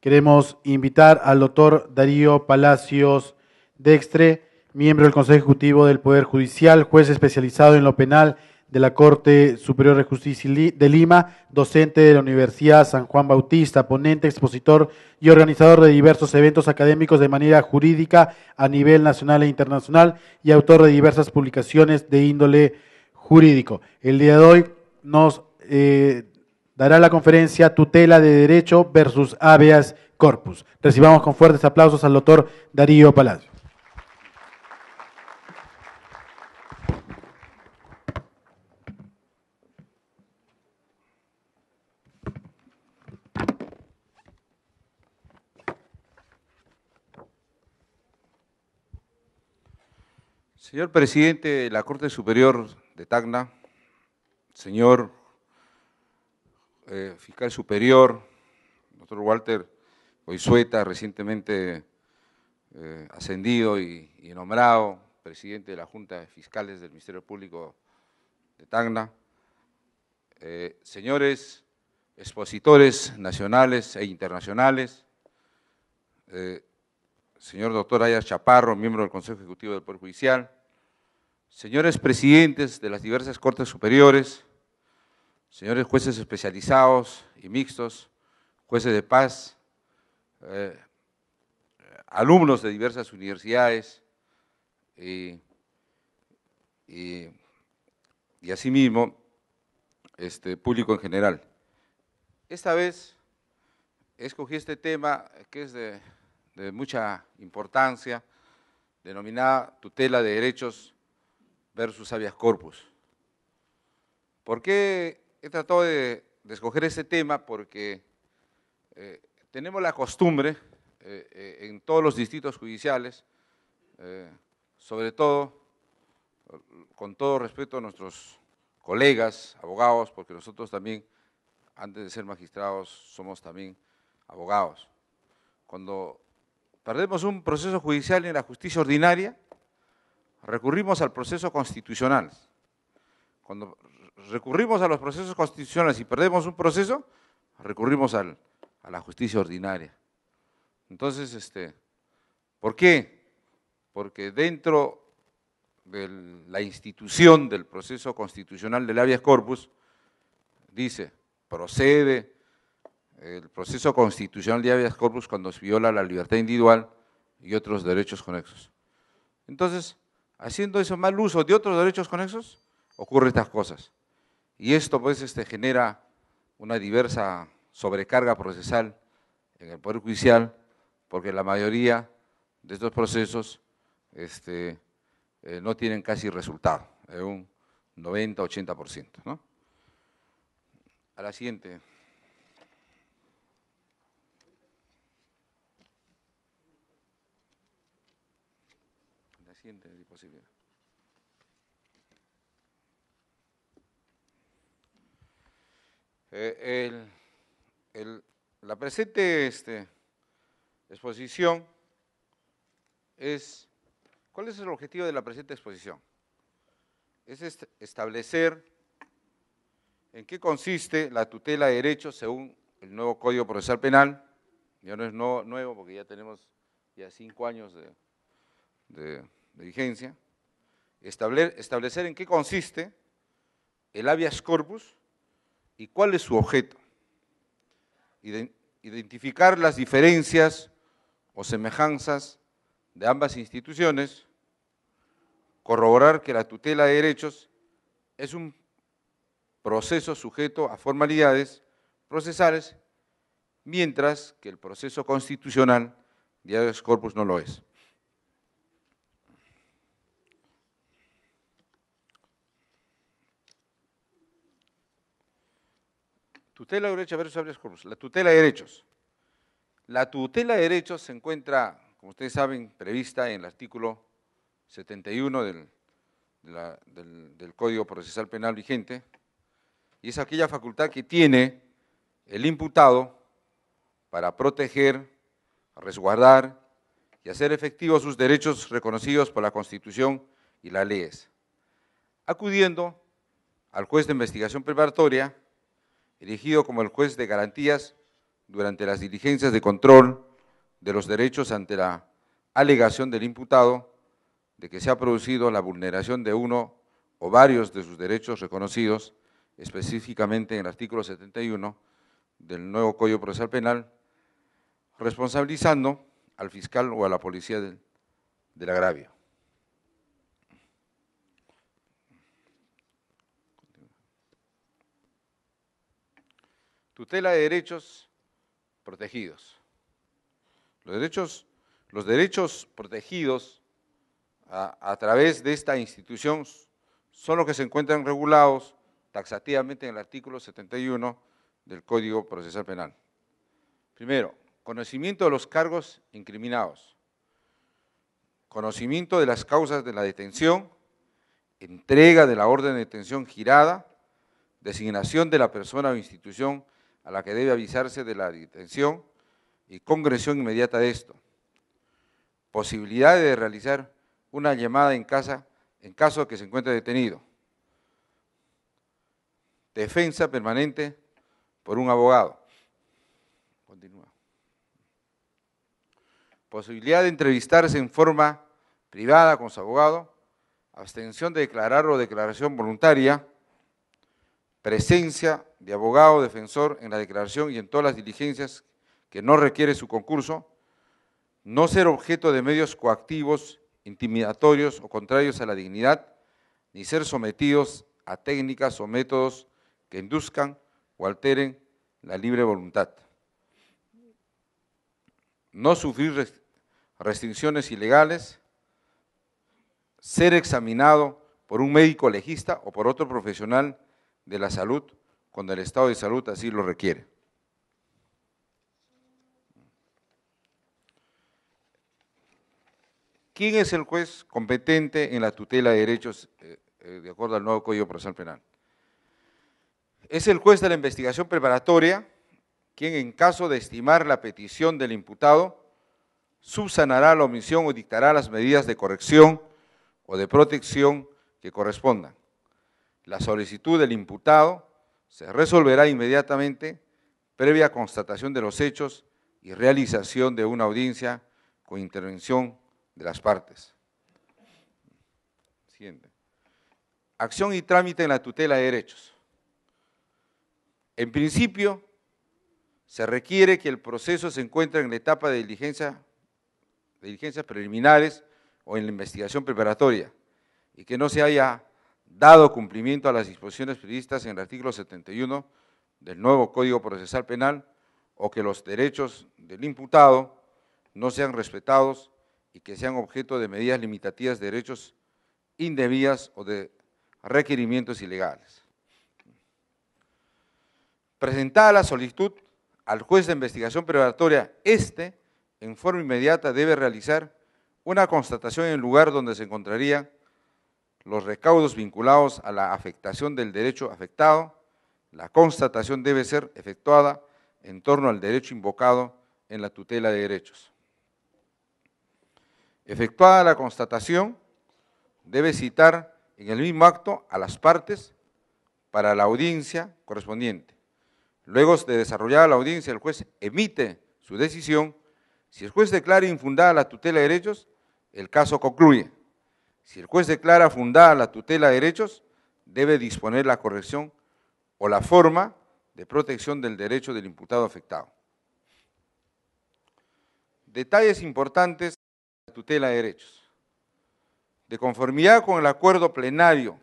Queremos invitar al doctor Darío Palacios Dextre, miembro del Consejo Ejecutivo del Poder Judicial, juez especializado en lo penal de la Corte Superior de Justicia de Lima, docente de la Universidad San Juan Bautista, ponente, expositor y organizador de diversos eventos académicos de manera jurídica a nivel nacional e internacional y autor de diversas publicaciones de índole jurídico. El día de hoy nos dará la conferencia Tutela de Derecho versus Habeas Corpus. Recibamos con fuertes aplausos al doctor Darío Palacios. Señor presidente de la Corte Superior de Tacna, señor fiscal superior, doctor Walter Goizueta, recientemente ascendido y nombrado presidente de la Junta de Fiscales del Ministerio Público de Tacna, señores expositores nacionales e internacionales, señor doctor Ayas Chaparro, miembro del Consejo Ejecutivo del Poder Judicial, señores presidentes de las diversas Cortes Superiores, señores jueces especializados y mixtos, jueces de paz, alumnos de diversas universidades y asimismo público en general. Esta vez escogí este tema que es de mucha importancia, denominada tutela de derechos versus habeas corpus. ¿Por qué he tratado de escoger este tema? Porque tenemos la costumbre en todos los distritos judiciales, sobre todo, con todo respeto a nuestros colegas, abogados, porque nosotros también, antes de ser magistrados, somos también abogados. Cuando perdemos un proceso judicial en la justicia ordinaria, recurrimos al proceso constitucional. Cuando recurrimos a los procesos constitucionales y perdemos un proceso, recurrimos a la justicia ordinaria. Entonces, ¿por qué? Porque dentro de la institución del proceso constitucional del habeas corpus, dice, procede el proceso constitucional de habeas corpus cuando se viola la libertad individual y otros derechos conexos. Entonces, haciendo eso mal uso de otros derechos conexos, ocurren estas cosas. Y esto pues genera una diversa sobrecarga procesal en el Poder Judicial, porque la mayoría de estos procesos no tienen casi resultado, un 90-80%, ¿no? A la siguiente. La siguiente diapositiva. La presente exposición es, ¿cuál es el objetivo de la presente exposición? Es establecer en qué consiste la tutela de derechos según el nuevo Código Procesal Penal. Ya no es nuevo porque ya tenemos ya 5 años de vigencia. Establecer en qué consiste el habeas corpus y cuál es su objeto. Identificar las diferencias o semejanzas de ambas instituciones, corroborar que la tutela de derechos es un proceso sujeto a formalidades procesales, mientras que el proceso constitucional de habeas corpus no lo es. Tutela de derechos versus habeas corpus. La tutela de derechos. La tutela de derechos se encuentra, como ustedes saben, prevista en el artículo 71 del Código Procesal Penal vigente, y es aquella facultad que tiene el imputado para proteger, resguardar y hacer efectivos sus derechos reconocidos por la Constitución y las leyes, acudiendo al juez de investigación preparatoria, elegido como el juez de garantías durante las diligencias de control de los derechos ante la alegación del imputado de que se ha producido la vulneración de uno o varios de sus derechos reconocidos, específicamente en el artículo 71 del nuevo Código Procesal Penal, responsabilizando al fiscal o a la policía del agravio. Tutela de derechos protegidos. Los derechos protegidos a través de esta institución son los que se encuentran regulados taxativamente en el artículo 71 del Código Procesal Penal. Primero, conocimiento de los cargos incriminados, conocimiento de las causas de la detención, entrega de la orden de detención girada, designación de la persona o institución a la que debe avisarse de la detención y congresión inmediata de esto. Posibilidad de realizar una llamada en caso de que se encuentre detenido. Defensa permanente por un abogado. Continúa. Posibilidad de entrevistarse en forma privada con su abogado, abstención de declarar o declaración voluntaria, presencia de abogado defensor en la declaración y en todas las diligencias que no requiere su concurso, no ser objeto de medios coactivos, intimidatorios o contrarios a la dignidad, ni ser sometidos a técnicas o métodos que induzcan o alteren la libre voluntad. No sufrir restricciones ilegales, ser examinado por un médico legista o por otro profesional de la salud cuando el estado de salud así lo requiere. ¿Quién es el juez competente en la tutela de derechos de acuerdo al nuevo Código Procesal Penal? Es el juez de la investigación preparatoria quien, en caso de estimar la petición del imputado, subsanará la omisión o dictará las medidas de corrección o de protección que correspondan. La solicitud del imputado se resolverá inmediatamente previa constatación de los hechos y realización de una audiencia con intervención de las partes. Siguiente. Acción y trámite en la tutela de derechos. En principio, se requiere que el proceso se encuentre en la etapa de diligencias preliminares o en la investigación preparatoria y que no se haya dado cumplimiento a las disposiciones previstas en el artículo 71 del nuevo Código Procesal Penal o que los derechos del imputado no sean respetados y que sean objeto de medidas limitativas de derechos indebidas o de requerimientos ilegales. Presentada la solicitud al juez de investigación preparatoria, en forma inmediata, debe realizar una constatación en el lugar donde se encontrarían los recaudos vinculados a la afectación del derecho afectado. La constatación debe ser efectuada en torno al derecho invocado en la tutela de derechos. Efectuada la constatación, debe citar en el mismo acto a las partes para la audiencia correspondiente. Luego de desarrollada la audiencia, el juez emite su decisión. Si el juez declara infundada la tutela de derechos, el caso concluye. Si el juez declara fundada la tutela de derechos, debe disponer la corrección o la forma de protección del derecho del imputado afectado. Detalles importantes de la tutela de derechos. De conformidad con el acuerdo plenario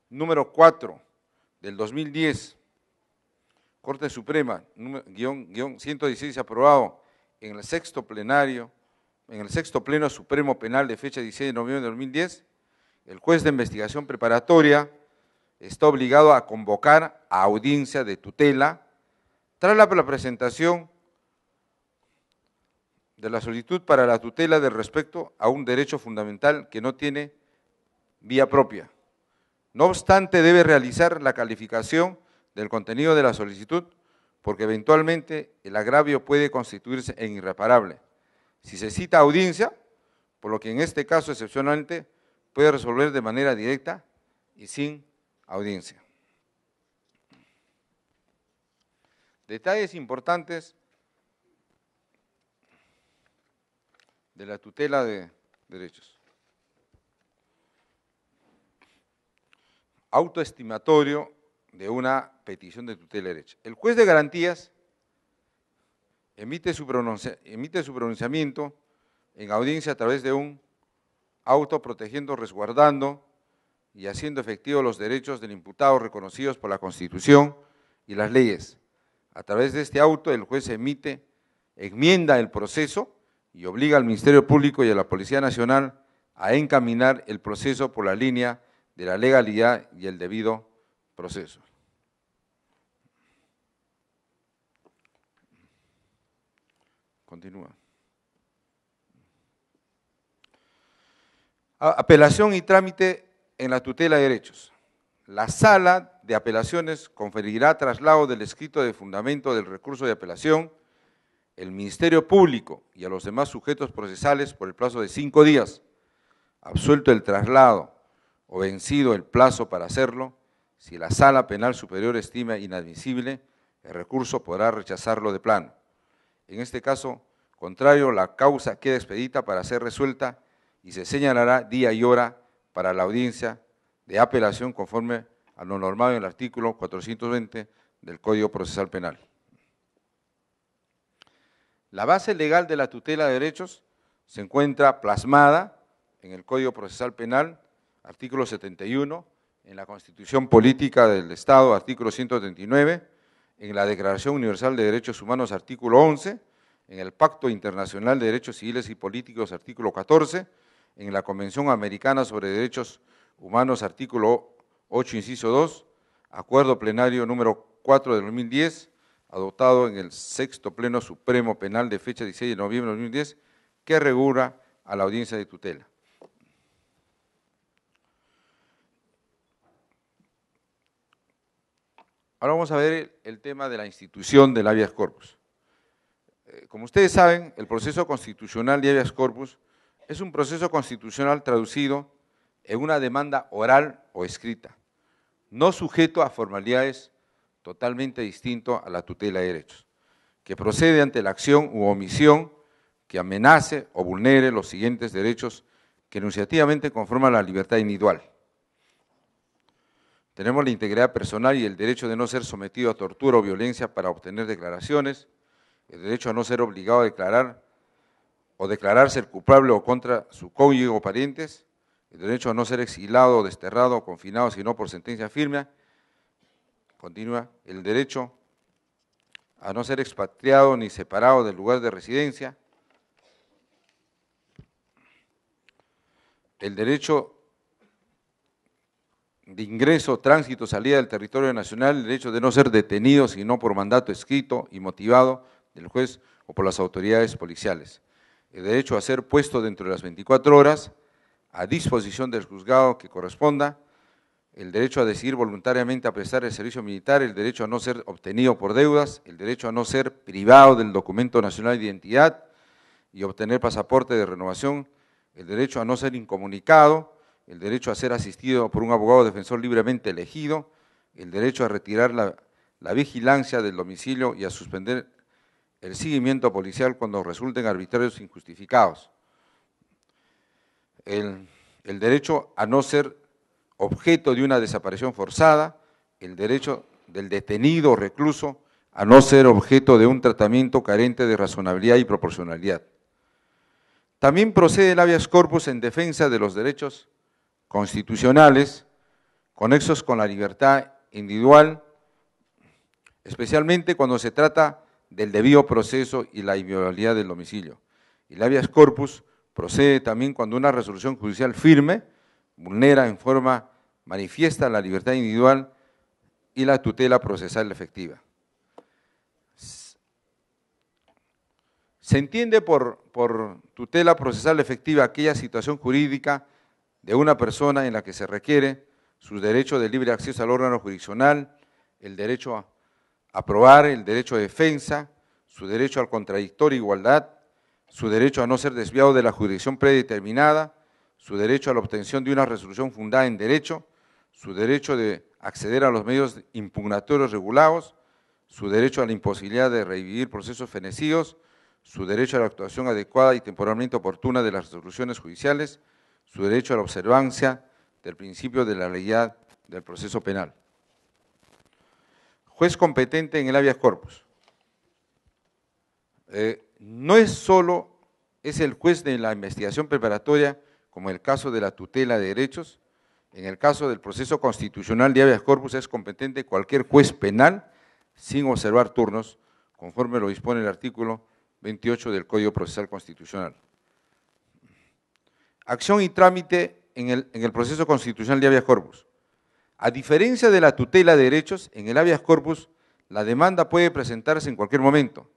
número 4 del 2010, Corte Suprema, guión 116, aprobado en el sexto pleno Supremo Penal de fecha 16 de noviembre de 2010, el juez de investigación preparatoria está obligado a convocar a audiencia de tutela tras la presentación de la solicitud para la tutela de respecto a un derecho fundamental que no tiene vía propia. No obstante, debe realizar la calificación del contenido de la solicitud, porque eventualmente el agravio puede constituirse en irreparable. Si se cita audiencia, por lo que en este caso excepcionalmente puede resolver de manera directa y sin audiencia. Detalles importantes de la tutela de derechos. Autoestimatorio de una petición de tutela de derechos. El juez de garantías emite su pronunciamiento en audiencia a través de un auto protegiendo, resguardando y haciendo efectivos los derechos del imputado reconocidos por la Constitución y las leyes. A través de este auto, el juez enmienda el proceso y obliga al Ministerio Público y a la Policía Nacional a encaminar el proceso por la línea de la legalidad y el debido proceso. Continúa. Apelación y trámite en la tutela de derechos. La Sala de Apelaciones conferirá traslado del escrito de fundamento del recurso de apelación, el Ministerio Público y a los demás sujetos procesales por el plazo de 5 días, absuelto el traslado o vencido el plazo para hacerlo. Si la Sala Penal Superior estima inadmisible, el recurso podrá rechazarlo de plano. En este caso contrario, la causa queda expedita para ser resuelta y se señalará día y hora para la audiencia de apelación conforme a lo normado en el artículo 420 del Código Procesal Penal. La base legal de la tutela de derechos se encuentra plasmada en el Código Procesal Penal, artículo 71, en la Constitución Política del Estado, artículo 139, en la Declaración Universal de Derechos Humanos, artículo 11, en el Pacto Internacional de Derechos Civiles y Políticos, artículo 14, en la Convención Americana sobre Derechos Humanos, artículo 8, inciso 2, Acuerdo Plenario número 4 del 2010, adoptado en el 6º Pleno Supremo Penal de fecha 16 de noviembre de 2010, que regula a la audiencia de tutela. Ahora vamos a ver el tema de la institución del habeas corpus. Como ustedes saben, el proceso constitucional de habeas corpus es un proceso constitucional traducido en una demanda oral o escrita, no sujeto a formalidades, totalmente distinto a la tutela de derechos, que procede ante la acción u omisión que amenace o vulnere los siguientes derechos que enunciativamente conforman la libertad individual. Tenemos la integridad personal y el derecho de no ser sometido a tortura o violencia para obtener declaraciones, el derecho a no ser obligado a declarar o declararse el culpable o contra su cónyuge o parientes, el derecho a no ser exilado, desterrado o confinado sino por sentencia firme. Continúa, el derecho a no ser expatriado ni separado del lugar de residencia, el derecho de ingreso, tránsito, salida del territorio nacional, el derecho de no ser detenido sino por mandato escrito y motivado del juez o por las autoridades policiales, el derecho a ser puesto dentro de las 24 horas a disposición del juzgado que corresponda, el derecho a decidir voluntariamente a prestar el servicio militar, el derecho a no ser obtenido por deudas, el derecho a no ser privado del documento nacional de identidad y obtener pasaporte de renovación, el derecho a no ser incomunicado, el derecho a ser asistido por un abogado defensor libremente elegido, el derecho a retirar la vigilancia del domicilio y a suspender el seguimiento policial cuando resulten arbitrarios e injustificados, el derecho a no ser objeto de una desaparición forzada, el derecho del detenido o recluso a no ser objeto de un tratamiento carente de razonabilidad y proporcionalidad. También procede el habeas corpus en defensa de los derechos constitucionales conexos con la libertad individual, especialmente cuando se trata del debido proceso y la inviolabilidad del domicilio. El habeas corpus procede también cuando una resolución judicial firme vulnera en forma manifiesta la libertad individual y la tutela procesal efectiva. Se entiende por tutela procesal efectiva aquella situación jurídica de una persona en la que se requiere su derecho de libre acceso al órgano jurisdiccional, el derecho a probar, el derecho a defensa, su derecho al contradictorio e igualdad, su derecho a no ser desviado de la jurisdicción predeterminada, su derecho a la obtención de una resolución fundada en derecho, su derecho de acceder a los medios impugnatorios regulados, su derecho a la imposibilidad de revivir procesos fenecidos, su derecho a la actuación adecuada y temporalmente oportuna de las resoluciones judiciales, su derecho a la observancia del principio de la legalidad del proceso penal. Juez competente en el habeas corpus. No es solo, es el juez de la investigación preparatoria, como en el caso de la tutela de derechos. En el caso del proceso constitucional de habeas corpus es competente cualquier juez penal sin observar turnos, conforme lo dispone el artículo 28 del Código Procesal Constitucional. Acción y trámite en el proceso constitucional de habeas corpus. A diferencia de la tutela de derechos, en el habeas corpus la demanda puede presentarse en cualquier momento,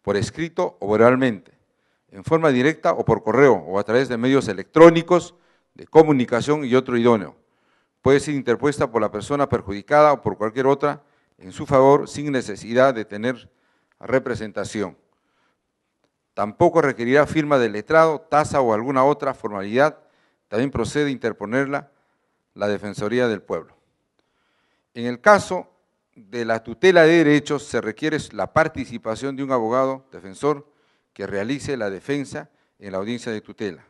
por escrito o oralmente, en forma directa o por correo o a través de medios electrónicos, de comunicación y otro idóneo. Puede ser interpuesta por la persona perjudicada o por cualquier otra en su favor sin necesidad de tener representación. Tampoco requerirá firma del letrado, tasa o alguna otra formalidad. También procede interponerla la Defensoría del Pueblo. En el caso de la tutela de derechos se requiere la participación de un abogado defensor que realice la defensa en la audiencia de tutela.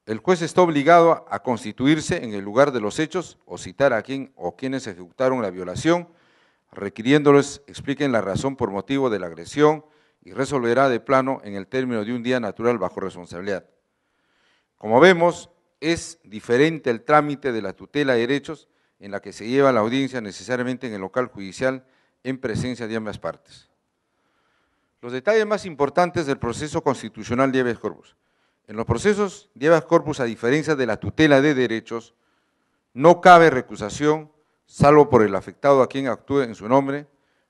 El juez está obligado a constituirse en el lugar de los hechos o citar a quien o quienes ejecutaron la violación, requiriéndoles expliquen la razón por motivo de la agresión y resolverá de plano en el término de un día natural bajo responsabilidad. Como vemos, es diferente el trámite de la tutela de derechos en la que se lleva la audiencia necesariamente en el local judicial en presencia de ambas partes. Los detalles más importantes del proceso constitucional de habeas corpus. En los procesos de habeas corpus, a diferencia de la tutela de derechos, no cabe recusación, salvo por el afectado a quien actúe en su nombre,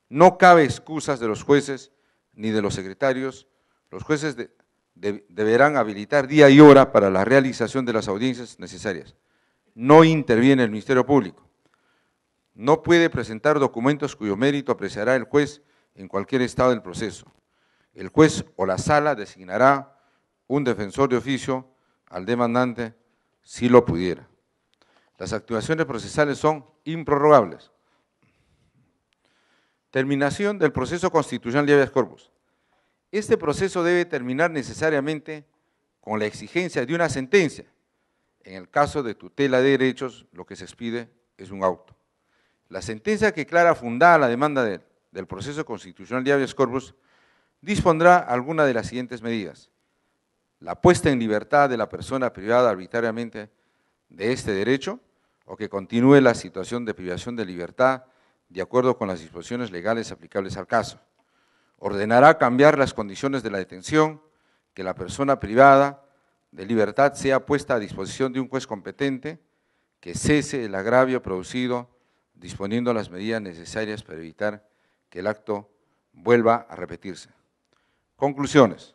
no cabe excusas de los jueces ni de los secretarios. Los jueces deberán habilitar día y hora para la realización de las audiencias necesarias. No interviene el Ministerio Público. No puede presentar documentos cuyo mérito apreciará el juez en cualquier estado del proceso. El juez o la sala designará un defensor de oficio al demandante si lo pudiera. Las actuaciones procesales son improrrogables. Terminación del proceso constitucional de habeas corpus. Este proceso debe terminar necesariamente con la exigencia de una sentencia. En el caso de tutela de derechos, lo que se expide es un auto. La sentencia que declara fundada la demanda del proceso constitucional de habeas corpus dispondrá alguna de las siguientes medidas: la puesta en libertad de la persona privada arbitrariamente de este derecho o que continúe la situación de privación de libertad de acuerdo con las disposiciones legales aplicables al caso. Ordenará cambiar las condiciones de la detención, que la persona privada de libertad sea puesta a disposición de un juez competente, que cese el agravio producido, disponiendo las medidas necesarias para evitar que el acto vuelva a repetirse. Conclusiones.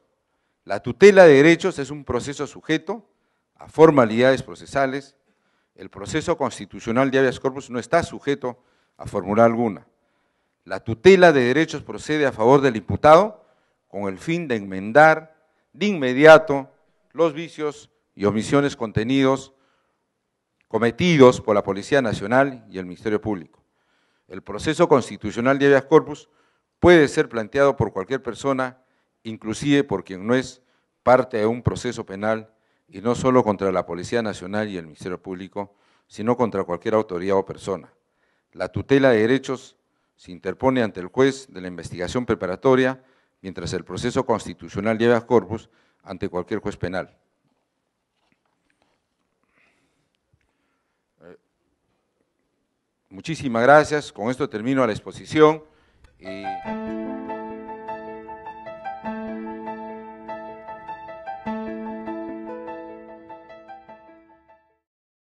La tutela de derechos es un proceso sujeto a formalidades procesales. El proceso constitucional de habeas corpus no está sujeto a fórmula alguna. La tutela de derechos procede a favor del imputado con el fin de enmendar de inmediato los vicios y omisiones cometidos por la Policía Nacional y el Ministerio Público. El proceso constitucional de habeas corpus puede ser planteado por cualquier persona, inclusive por quien no es parte de un proceso penal, y no solo contra la Policía Nacional y el Ministerio Público, sino contra cualquier autoridad o persona. La tutela de derechos se interpone ante el juez de la investigación preparatoria, mientras el proceso constitucional de habeas corpus ante cualquier juez penal. Muchísimas gracias, con esto termino la exposición.